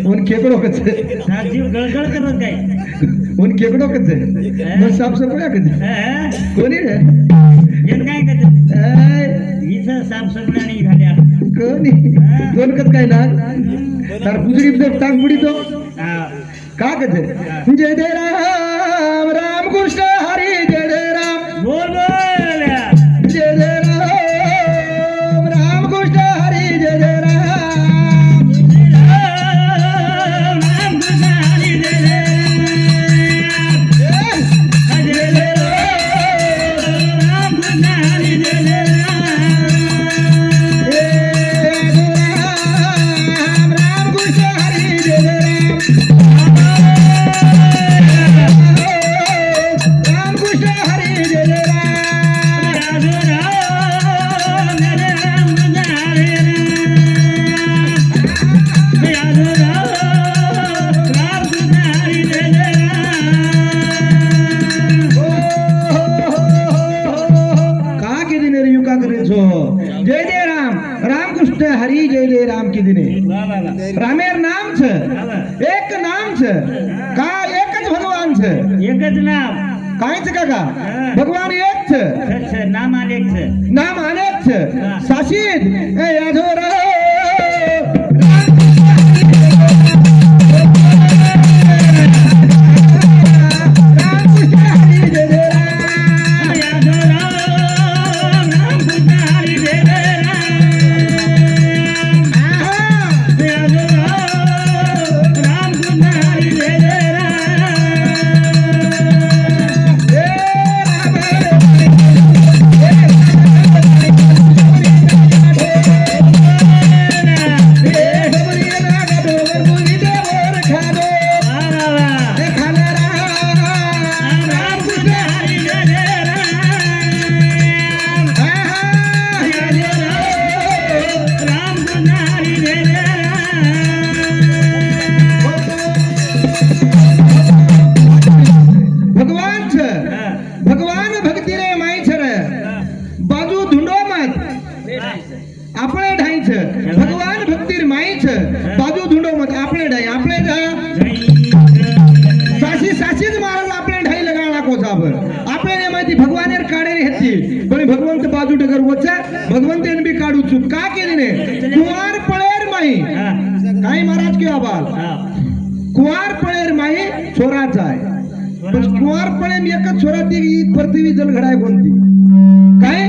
उन खेकडो कच्चे जीव गळगळ करत काय उन खेकडो कच्चे मग साफसफाई कच्चे कोणी रे येत काय करत हिचं साफसफाई आणि झाल्या कोणी दोन कच काय ना तर गुजरी टांग बुडी तो का कच्चे जय जय राम राम कृष्ण हरी जय जय राम बोल बोल जय जय राम राम कृष्ण हरी जय जय राम राम कृष्ण हरी जय जय राम जय जय राम कृष्ण हरी जय जय राम राम कृष्ण हरी जय जय राम कृष्ण हरी जय जय जय जय राम राम कृष्ण हरी जय जय राम की दिने रामेर नाम छ एक नाम छ का एकच भगवान छ एकच नाम कायच काका भगवान एक छ नाम अनेक छ नाम अनेक छ साशीद ए याधवर भगवान भक्ति रे माई छर बाजू धुंडो मत आपले ढाई छ भगवान भक्ति रे माई छ बाजू धुंडो मत आपले ढाई आपले सासी सासीच महाराज आपले ढाई लगाना को साब आपले ने माहिती भगवानेर काढे हेती पण भगवंत बाजू डगर वचा भगवंतेन बी काढू चुक का केली ने कुवार पळेर माई काय महाराज के आबाल कुवार पळेर माई छोराचा आहे पण कुवारपणे एकच छोरा ती पृथ्वी जल घडाय कोणती काय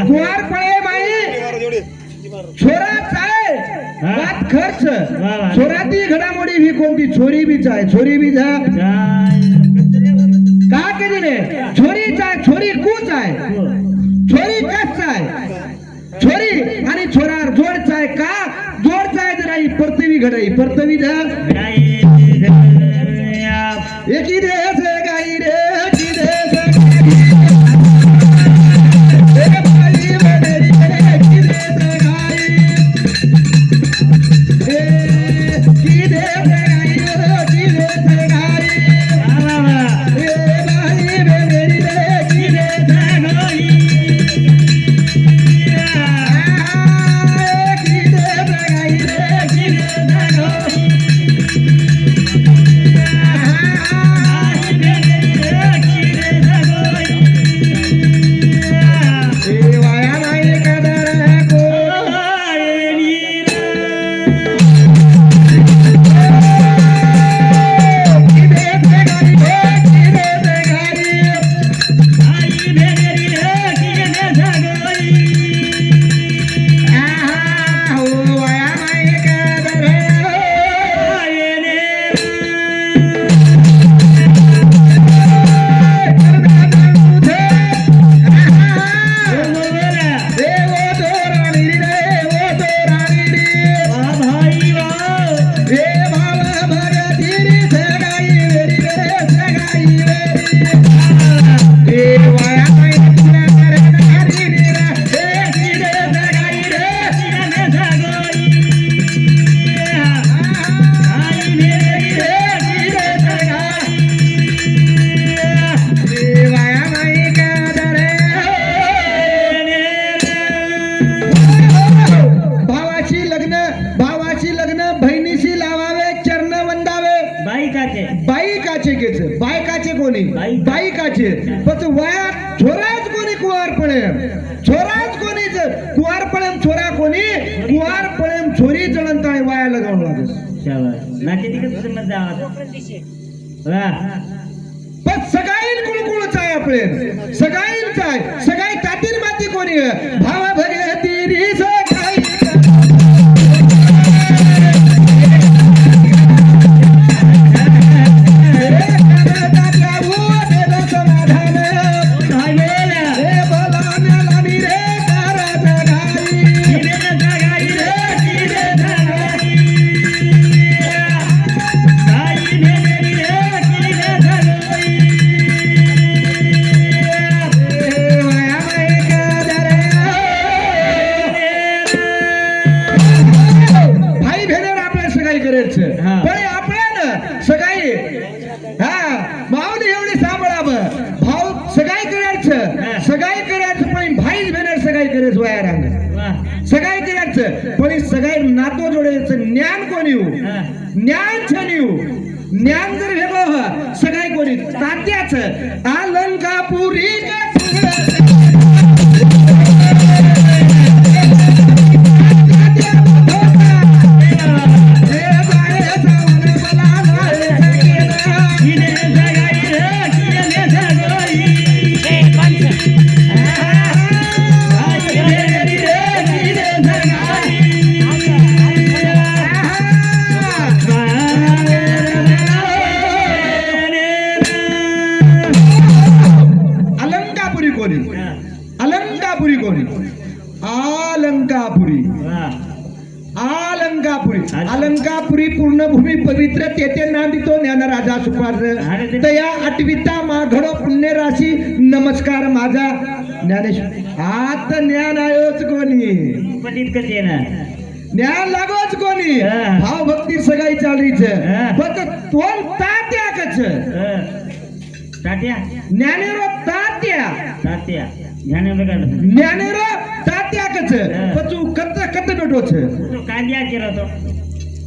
कुवारपणे माई छोराच आहे बात खर्च छोराती घडामोडी ही कोणती छोरी बीच आहे छोरी बीच का केली रे छोरीच आहे छोरी कूच आहे छोरी कच आहे छोरी आणि छोरार जोडच आहे का जोडच आहे जरा ही पृथ्वी घडाई पृथ्वी एकी देश गाई रे की देश एक बाई बनेरी रे की देश गाई की देश गाई रे की देश गाई ए बाई बनेरी रे की देश गाई की देश गाई रे की देश गाई बहिणीशी लावावे चरण वंदावे बाई काचे बाई काचे केच बाय काचे कोणी बाई. बाई काचे पण वयात छोराच कोणी कुवारपणे छोराच कोणीच कुवारपणे छोरा कोणी कुवारपणे छोरी जळंताळे वाया लगावून लागत शाबास नाचे तिकडे समज जावा वाह पण सगळी कुळकुळच आहे आपले सगळीच आहे सगळी तातीर माती कोणी भाव भगे तिरी सखाई भाई भेनेर आपल्या सगळी करायचं हा. पण आपण सगळी हा माऊली एवढी सांभाळावं भाऊ सगळी करायचं सगळी करायचं पण भाईच भेनेर सगळी करायचं वया रांग वाह सगळी करायचं पण सगळी नातो जोडायचं ज्ञान कोणी येऊ हा. ज्ञान छान येऊ ज्ञान जर वेगळं सगळी कोणी तात्याच अलंकापुरी अलंकापुरी कोणी अलंकापुरी कोणी अलंकापुरी अलंकापुरी अलंकापुरी पूर्णभूमी पवित्र तेथे नांदितो ज्ञानराजा सुपार्थ तया आठविता माघडो पुण्य राशी नमस्कार माझा ज्ञानेश्वर आता ज्ञान आयोच कोणी पटीत कधी ना ज्ञान लागोच कोणी हा. भाव भक्ती सगळी चालरीच हा. फक्त तोंड तात्याकच तात्या ज्ञानेरो तात्या तात्या ध्यान काढ ज्ञानेरो तात्याकच पचू कत कत भेटोच तो काय द्या केला तो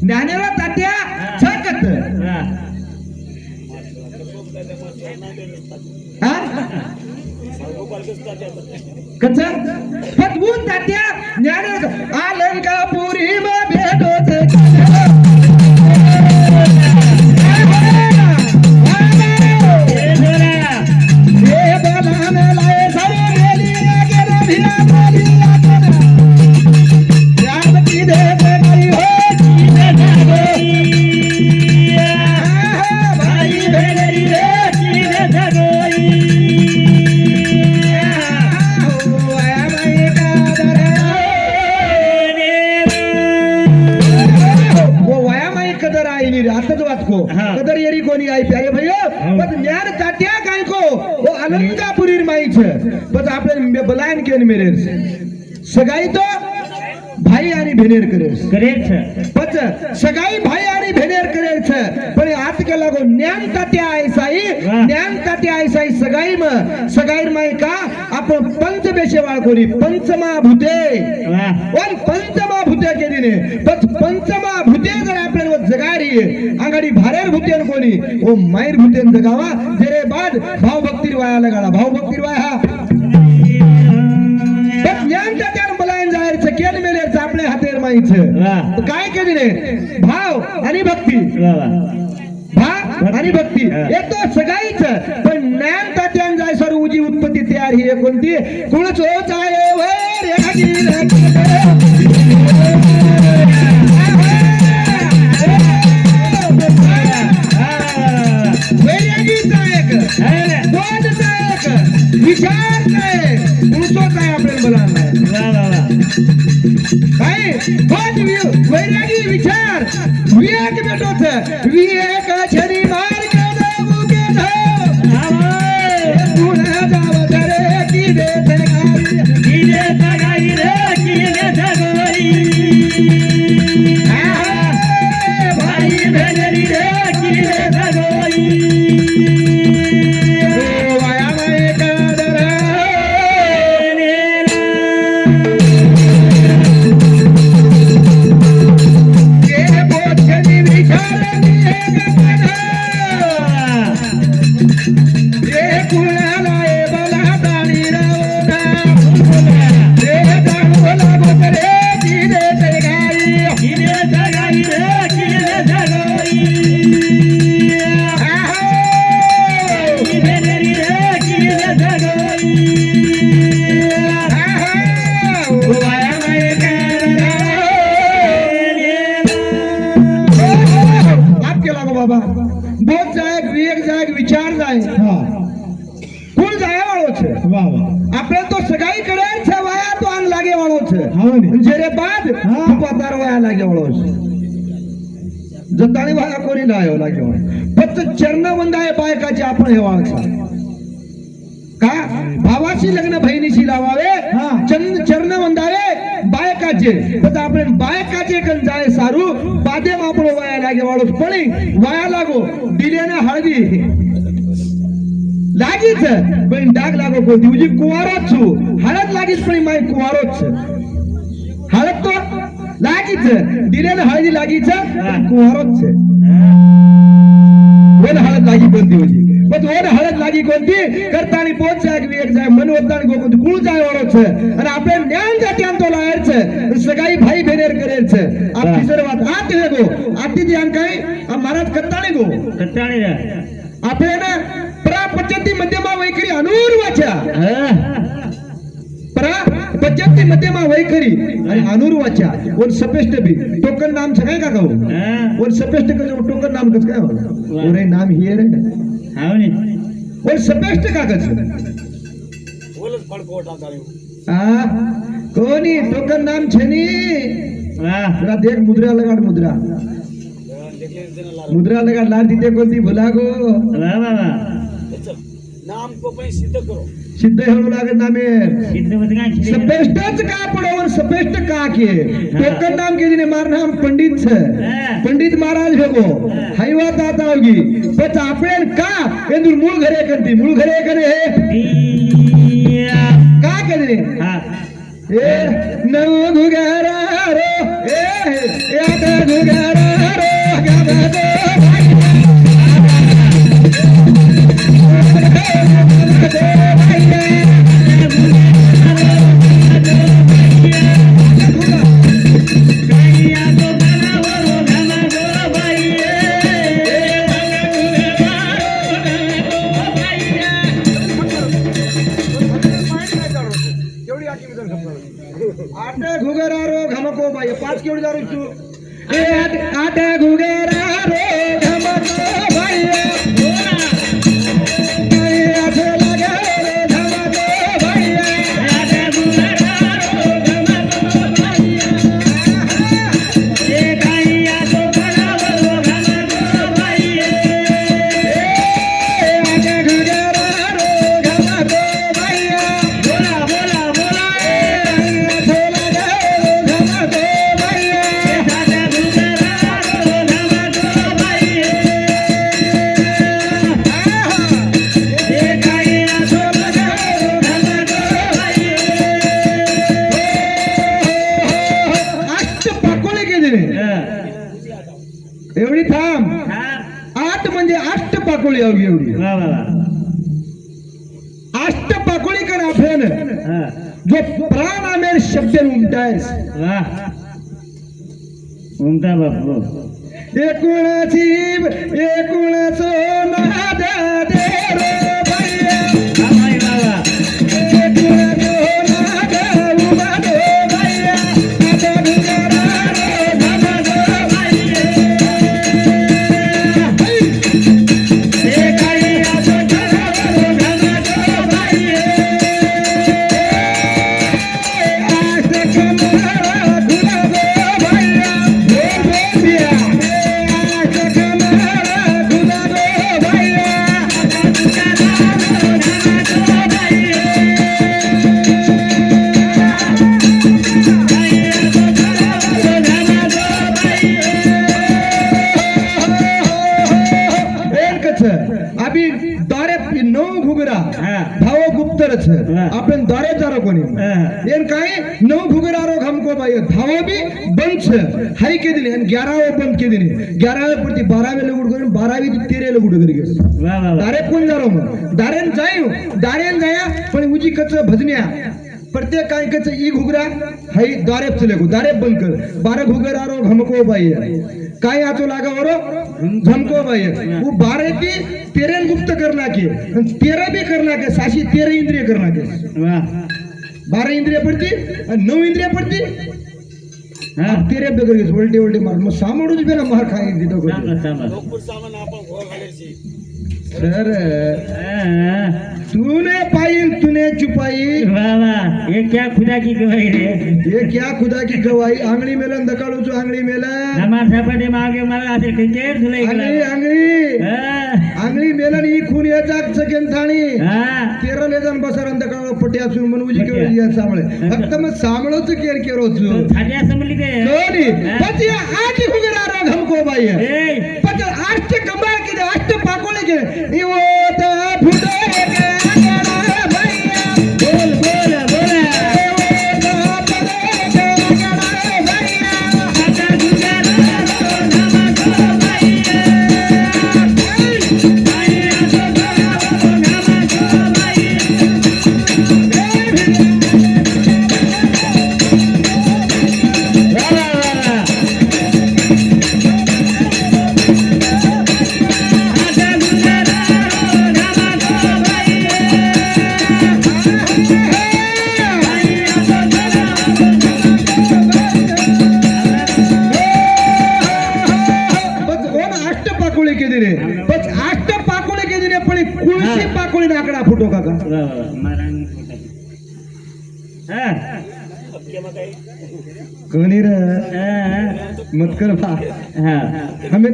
ज्ञानेरो तात्या छकत हा कच पचवून तात्या ज्ञानेरो अलंकापुरी भेटोच हा. कदर येरी कोणी आई प्यारे भैया पण ज्ञान तात्या काय को वो अलंकापुरी माईच पण आपले बलायन केन मेरे सगाई तो भाई आणि भेनेर करेस करेच पच सगाई भाई आणि भेनेर करेस पण आज के लागो ज्ञान तात्या आहे साई वाह. ज्ञान तात्या आहे साई सगाई माई का आपण पंचबेशे वाळ कोणी पंचमा भूते पण पंचमा भूते केली ने पण पंचमा भूते जर आपल्याला जगारी अंगाडी भारेर भूतेन कोणी ओ मायर भूतेन जगावा जेरे बाद भाव भक्ती वाया लगाडा भाव भक्ती वाया पण ज्ञान तात्यानं बलायन जायचं केन मेलेचं आपल्या हातेर माईचं वाह. काय केली ने भाव आणि भक्ती भाव आणि भक्ती येतो सगळीच पण ज्ञान तात्यान जाय सर उजी उत्पत्ती तयार ही कोणती कुळचोच आहे वर विचार नाही कुळचोच आहे आपल्याला बोलायला काय पण वैरागी विचार विवेक भेटोच विवेक छरी मार्ग जाऊ के पुन्हा जाव करे की दे सगाई भाई भेजरी रे की दे सगाई वाया माय कादर के बाबा बोध जाय विवेक जाय विचार जाय हा कोण जाय वाळो છે વાહ વાહ આપણે તો સગાઈ કરે છે વાયા તો આન લાગે વાળો છે હા ને જેરે બાદ હા. પતાર વાયા લાગે વાળો છે જતાણી વાયા કોની ના આવ્યો લાગે વાળો ફક્ત ચરણ વંદાય બાયકાचे आपण हे वाळचा का भावाशी लग्न बहिणीशी लावावे हा. चरण वंदावे बायकाचे पण आपण बायकाचे कन जाय सारू बादे मापळो वाया लागे वाळो पळी वाया लागो दिलेना हळदी लागीच पण डाग लागो कोणती म्हणजे कुवारोच छु हळद लागीच पण माय कुवारोच हळद तो लागीच दिलेना हळदी लागीच कुवारोच वन हळद लागी कोणती म्हणजे पण वन हळद लागी कोणती करतानी पोच जाय विवेक जाय मन वतानी गो कोणती कुळ जाय वाळोच आणि आपले ज्ञान जात्यान तो लायरच सगाई भाई बेनेर करेच आपली सर्वात आत हे गो आती ध्यान काय महाराज करतानी गो कत्ताणी आपले ना पद्धती मध्यमा वैखरी अनुर्वाच्या पद्धती मध्यमा वैखरी आणि अनुर्वाच्या वन सपेष्ट बी टोकन नाम सगळे का गाव वन सपेष्ट का टोकन नाम कस काय ओरे नाम हे रे हाव ने वन सपेष्ट का कस कोणी टोकन नाम छनी वाह जरा देख मुद्रा लगाड मुद्रा मुद्रा लगाड लाल तिथे कोणती भुला गो वाह वाह वाह नाम को पण सिद्ध करो सिद्ध होऊ लागत नामे सिद्धवती काय सपेष्टच का पडवर सपेष्ट का के टोकन नाम के जिने मार नाम पंडित छे पंडित महाराज हेगो हैवा दाता होगी बच आपन का एंदुर मूळ घरे करे हे का केले हा ए नव घुगारा रो ए यात घुगारा रो गाबा दो आटे घुगरा रो घमको बाई पाच केवढी दारू तू ए आटे घुगरा रो घमको बाई आटे लगे रो घमको बाई आटे घुगरा रो घमको बाई ए काईया तो बनावर रो घमको बाई आटे घुगरा रो घमको बाई बोला बोला बोला आटे लगे रो घमको बाई दादा गुजरा रो घमको बाई ए काईया तो बनावर रो घमको बाई अष्ट पाकोळे केले एवढी थांब हा 8 म्हणजे अष्ट पाकोळी अवघी एवढी वाह वाह अष्ट पाकोळी कर आपण हा जो प्राण आमेर शब्द उमटायस वाह उमटा बापू एकूणचो नाद दे रे भैया हा भाई बाबा एकूणचो नाद उमा दे भैया आता घुगरा रो घमको बाई ए काईया तो बनावर रो घमको बाई आशिक मारा गुलाबो भैया ओ बोलिया आशिक मारा गुलाबो भैया अभी दारे नऊ घुगरा हा. भाव गुप्तरच हा. आपण दारे जारो कोणी ಏನ್ ಕಾಯಿ ನೌ घुगरारो हमको भाई धावो भी बंद छे हाई के दिन 11 बंद के दिन 11 पुरती 12 लोग करून 12 13 लोग करी गेस वाह वाह वाह दारे कोण जारो मग दारेन जायो दारेन जाया पण उजी कच भजन्या प्रत्येक काय कच ई घुगरा हाई दारे चले को दारे बंद कर 12 घुगरारो हमको भाई काय आचो लागा वरो झमको भाई वो 12 की 13 गुप्त करना के 13 भी करना के साशी 13 इंद्रिय करना के वाह 12 इंद्रिय पडती आणि 9 इंद्रिय पडती हा. अब तेरे बगैर के उल्टे उल्टे मार मग सामोडूच बेला मार खाएंगे तो सांगा सांगा लोकपूर सामान आपण घोळ घालायची सर हाँ, तूने पाई तूने चुपाई वाह वाह ये क्या खुदा की गवाही रे ये क्या खुदा की गवाही आंगली मेलन दकाळू जो आंगली मेलन नमाज सपाटे मागे मला असे क्रिकेट धुलाई आंगली आंगली हाँ आंगली मेलन ही खून याचा सकेन थाणी हाँ तेरा लेजन बसर दकाळू पट्टी असून म्हणून उजी केवळ या सामळे फक्त मग सामळोच केर केरोच थाटे असं म्हणली काय कोणी पची आजी हुगरा राग हमको बाई ए पच आष्ट कमाल के आष्ट पाकोले के इवो त फुटे के अगड़ा भैया बोल बोल बोल आता गुजारा नमाज भैया बस कोण अष्ट पाकोळे के दिले बस अष्ट पाकोळे के दिले पण कुळशी पाकोळे नाकडा फुटो काका अबके मग काय कोणी र मत कर भा हमें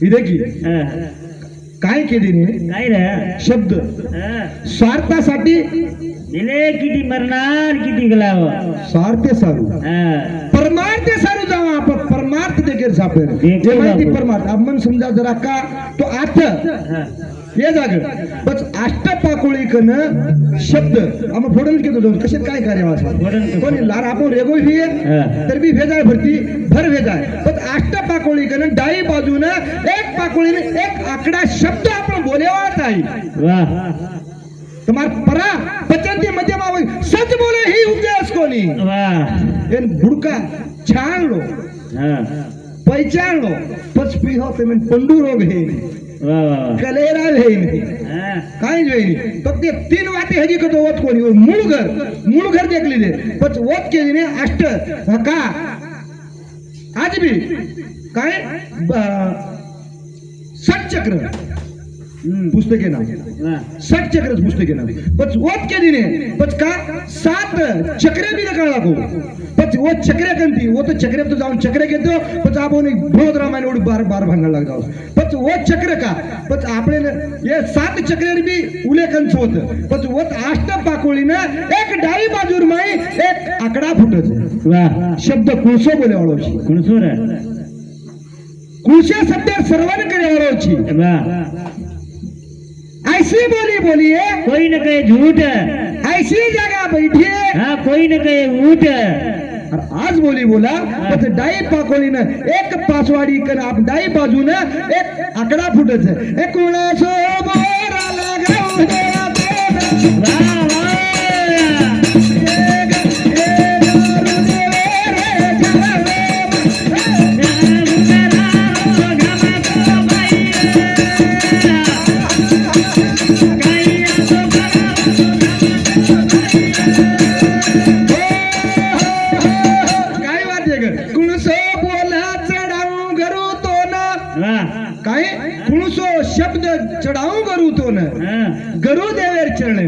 इधे की काय केली ने काय रे शब्द स्वार्थासाठी दिले किती मरणार किती गलाव स्वार्थ सारू परमार्थ सारू जावा आपण परमार्थ देखील सापेल देखील जे माहिती सापेल. परमार्थ आपण समजा जरा का तो आठ ये जाग बस अष्ट पाकोळी कन शब्द आम फोडून घेतो जाऊन कसे काय कार्य फोडून- कोणी लार आपण रेगो ही तर बी भेजाय भरती भर भेजाय बस अष्ट पाकोळी कन डाई बाजून एक पाकोळीने एक आकडा शब्द आपण बोलेवात आहे वाह तुम्हार परा पचंती मध्यम आवई सच बोले ही उपदेश कोणी वाह एन बुडका छान लो पहचान लो पचपी हो पेमेंट पंडू रोग है वाह वाह कलेरा है काय जोईनी फक्त ते तीन वाटे हजी कतो वत कोणी मूळ घर देख लीजे पच वत केली ने अष्ट का आज भी काय षटचक्र पुस्तके नाव षटचक्र पुस्तके नाव पच वत केली ने पच का सात चक्रे भी नकाळा को पच वो चक्रे कंती वो तो चक्रे तो जाऊन चक्रे घेतो पच आपण बहुत रामायण एवढी बार बार भांगायला लागतो पच वो चक्र का पच आपले ये सात चक्रे भी उलेखन होत पच वो अष्ट पाकोळीनं एक डाई बाजूर माई एक आकडा फुटत वाह शब्द कुळसो बोले वाळोची कुणसूर कुळशे शब्द सर्वन करे वाळोची वाह ऐसी बोली बोलिए कोई न कहे झूठ ऐसी जगह बैठिए हाँ कोई न कहे ऊट और आज बोली बोला तो डाई पाकोली न एक पासवाडी कर आप डाई बाजू न एक आकडा फुटत एक कोणासो बोरा लागराव देवा देवा वाह वाह काय वाटते ग कुणसो बोला चढाऊ गरू तो ना काय कुणसो शब्द चढाऊ गरू तो ना गरू देवेर चढ़ने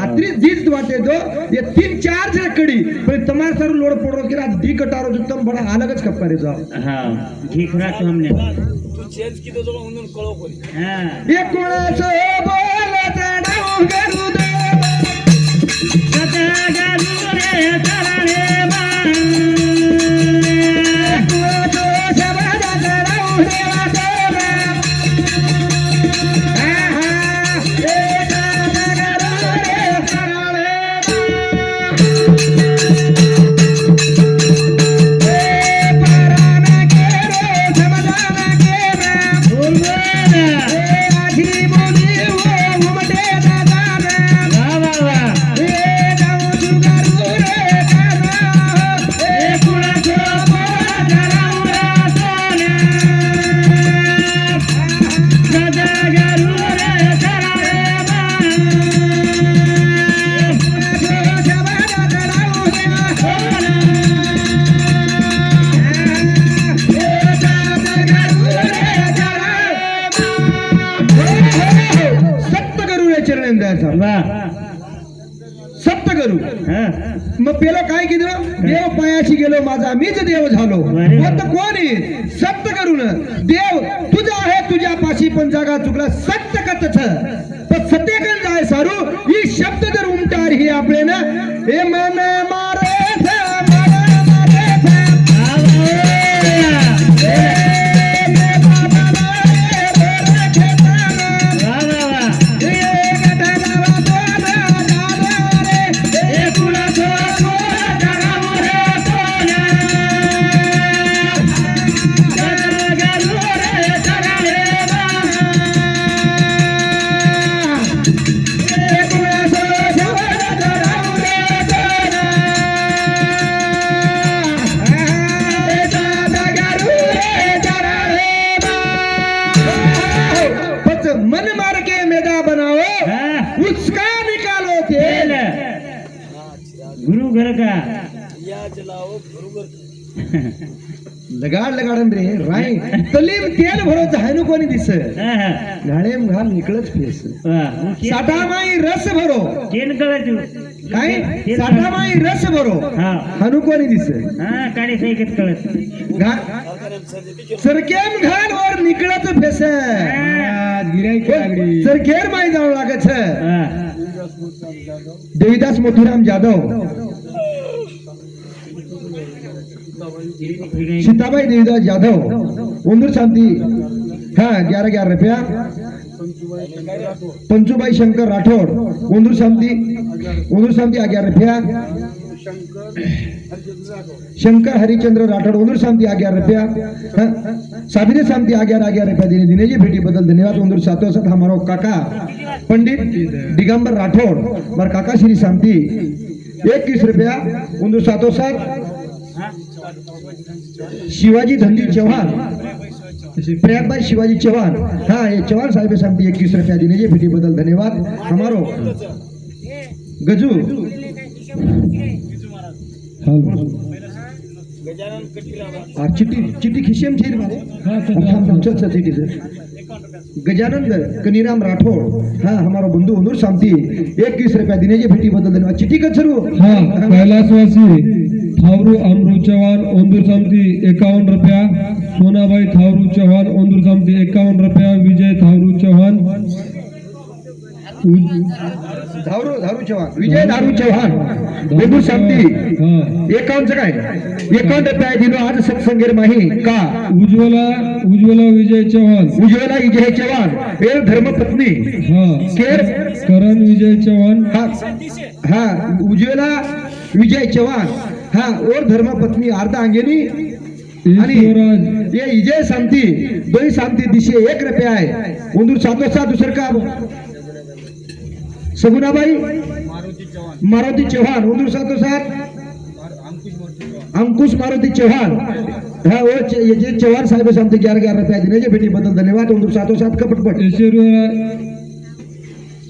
आत्री जीत वाटे दो ये तीन चार जे कड़ी पर तुम्हारे सर लोड पड़ो के दी कटारो जो तुम बड़ा अलग च कपारे जाओ हाँ ठीक रहा तो हमने तू चेंज की तो म्हणून कळव कोणी हाँ ये कुणासो बोला चढाऊ गरू दे सदा गरू रे चढ़ाने बाण कुणासो शब्द चढाऊ देवा देवा आहा एक गरू रे चढाणे पराना के रे समझाना के रे बोल बोल आधी बोली वो उमटे दादा रे वाह वाह वाह ए जाऊ जुगारू रे काना ए साहेब सप्तगुरु मग पेलो काय केलं देव पायाशी गेलो माझा मीच देव झालो आता कोणी सप्तगुरुन देव तुझा आहे तुझ्या पाशी पण जागा चुकला सत्य कथच पण सत्यकन जाय सारू ही शब्द जर उमटार ही आपले ना हे मन मारे मन मार के मैदा बनाओ उसका निकालो तेल गुरु घर का या जलाओ बरोबर लगाड लगाडन रे राई तलीम तेल भरोच आहे न कोणी दिस घाळेम घाल निकळच फेस साठामाई रस भरो केन कळत काय साठामाई रस भरो हनु कोणी दिस काढे सैकत कळत सरकेम घाल वर निकळत फेस सरकेर माई जाऊ लागत देवीदास मोतीराम जाधव सीताबाई देवीदास जाधव उंदूर शांति हाँ 11 रुपया पंचुबाई शंकर राठौड़ उंदूर शांति 11 रुपया शंकर हरिचंद्र राठौड़ उंदूर शांति 11 रुपया साबिरे शांति 11 रुपया दिने जी भेटी बदल धन्यवाद उंदूर सातों साथ हमारो काका पंडित दिगंबर राठौड़ मार काका श्री शांति 21 रुपया उंदूर सातों साथ शिवाजी धंधी चौहान प्रयागभाई शिवाजी चौहान हाँ ये चौहान साहिब शांति 21 रुपया दिने जी भेटी बदल धन्यवाद हमारो गजू गजानन कटीला चिट्ठी खिशेम छे मारे चल चिट्ठी से गजानंद कनीराम राठौड़ हाँ हमारा बंधु उंदूर शांति 21 रुपया दिने जी भेटी बदल धन्यवाद चिट्ठी कचरू हाँ कैलाशवासी थावरू अमरू चौहान उंदूर शांति 51 रुपया सोनाबाई थावरू चौहान उंदूर शांति 51 रुपया विजय थावरू चौहान धारू चौहान विजय धारू चौहान उंदूर शांति 51 काय 51 रुपया दिनो आज सत्संगेर माही का उज्ज्वला विजय चौहान एर धर्मपत्नी हाँ केर करण विजय चौहान हाँ उज्ज्वला विजय चौहान हाँ और धर्मपत्नी अर्धा अंगेनी आणि ये विजय शांति 2 शांति दिशे 1 रुपया आहे उंदूर सातों साथ दुसर का सगुनाबाई मारुति चौहान उंदूर सातों साथ अंकुश मारुति चौहान हाँ वो ये चौहान साहेब शांति 11 रुपया दिने जे भेटी बदल धन्यवाद उंदूर सातों साथ कपटपट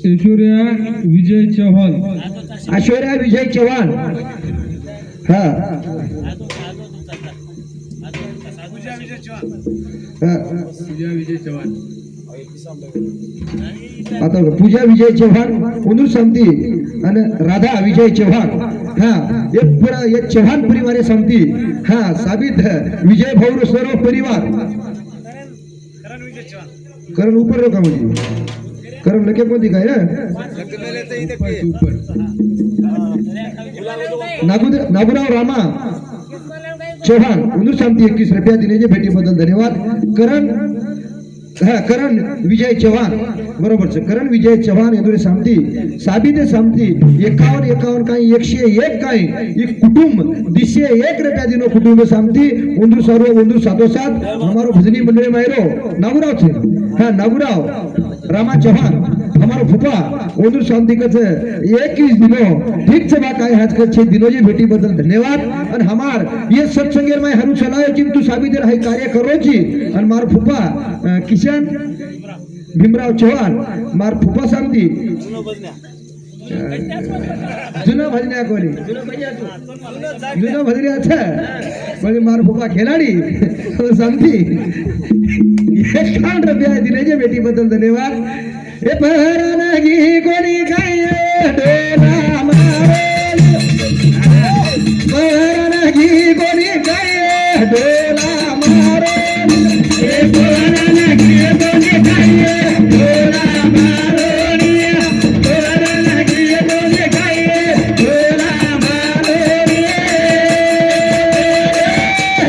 ऐश्वर्या विजय चौहान हाँ आता पूजा विजय चौहान उंदूर शांति आणि राधा विजय चौहान हाँ ये चौहान परिवार शांति हाँ साबित विजय भौर सर्व परिवार करण ऊपर रोका मुझे करण लगे कोणती काय नागुराव रामा चौहान उंदूर शांति 21 रुपया दिने जे भेटी बदल धन्यवाद करण विजय चौहान बरोबर से करण विजय चौहान इंदूर शांति साबित शांति 51 काही 101 काही एक कुटुंब दिशे 1 रुपया दिनो कुटुंब शांति उंदूर सर्व उंदूर सातों साथ हमारो भजनी मंडली मायरो नागुराव छे हाँ नागुराव रामा चौहान हमारो फूफा उंदूर शांति कच 21 दिनो ठीक से बात हाथ कर 6 दिनों जी भेटी बदल धन्यवाद और हमार ये सत्संगेर में हरू चलायो किंतु साबित है कार्य करो जी और मार फूफा किशन भीमराव चौहान मार फूफा शांति जुना भजन्या कोणी जुना भजन्या अच्छा म्हणजे मार फूफा खिलाडी शांति 51 रुपया दिने जे भेटी बदल धन्यवाद हे पहरनगी कोणी काय डोला मारोली पहरनगी कोणी काय डोला मारोली हे पोरानगी कोणी काय डोला मारोनी पोरानगी कोणी काय डोला मारोनी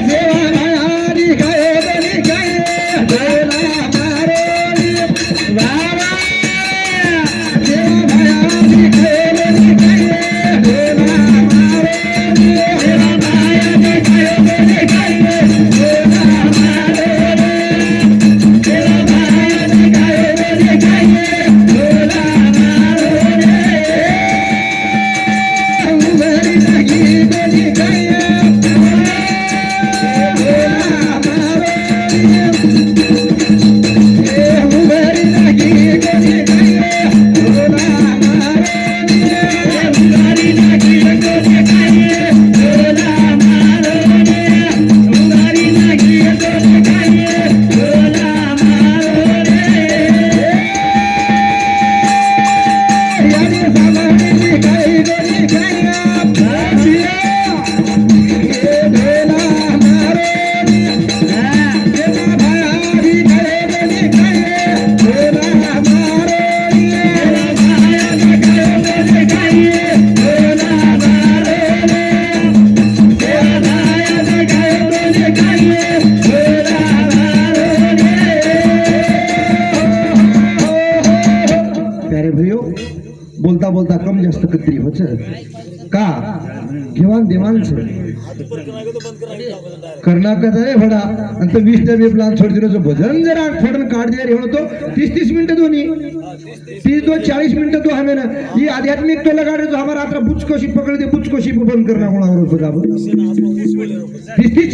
जेव्हा मायानी काय कोणी काय डोला मारोली बाबा जेव्हा मायानी काय कोणी काय डोला मारोली देवा मायाने काय कोणी काय डोला मारोनी देवा मायाने काय कोणी काय डोला मारोनी उभरी नगी कोणी काय डोला मारोली उभरी नगी कोणी काय डोला मारोली उगारी नागी कोणी काय डोला मारोनी उगारी नागी कोणी काय डोला मारोनी याने सामान्य काय कोणी काय डोला मारोली जेव्हा भायानी काय कोणी काय डोला मारोली प्यारे भैयो बोलता बोलता कम जास्त कत्री होच का घेवान देवान से करना कसा आहे भडा आणि तो 20 डबे प्लान छोडतो भजन जरा फोडून काढ दे रे होतो 30 मिनिटं दोन्ही 40 मिनिटं तो हमें ना ही आध्यात्मिक तो लगा रहे तो हमारा रात्र बुचकोशी पकड़ दे बुचकोशी बंद करना कोणावर होता 30